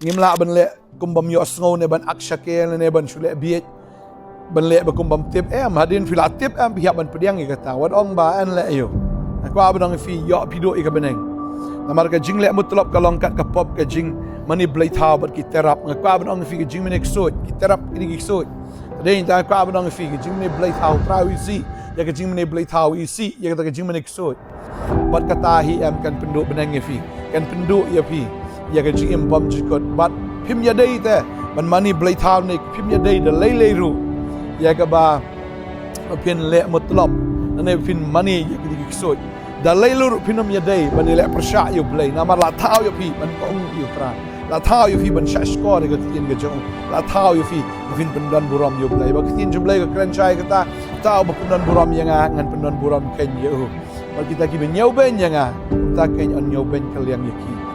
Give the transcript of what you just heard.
ngimla ban le kumbam yo sngo ne ban akshake ne ban shule biet ban le ba kumbam tip hadin filatip pihak ban pediang ikata wan ong ba an le yo kwa ban fi yo pido ikabeneng namar ka jing le mutlab ka longkat ka pop ka jing mani blai thau bat ki terap kwa ban ong fi ka jing menek sot ki terap ki sot tadin ta kwa ban ong fi ka jing ne blai thau trawi si ya ka jing ne blai thau isi ya ka jing menek sot bat kata hi kan penduk beneng fi kan penduk ya fi ya ka jing bom jikot bat phim ya dei te ban mani blai thau ne phim ya dei de lei ru ya ka ba pin le mutlab ne pin mani ya ki sot da lei lu pinam ya dei ban le persya yo blai namar la thau yo fi ban kong yo tra la thau yo fi ban sha skor ga tin ga jong la thau yo fi fin pendan buram yo blai ba tin jum blai ga kran chai ka ta tau ba pendan buram yang ngan pendan buram ken yo ba kita ki ben yo ben yang ta ken on yo ben kaliang yaki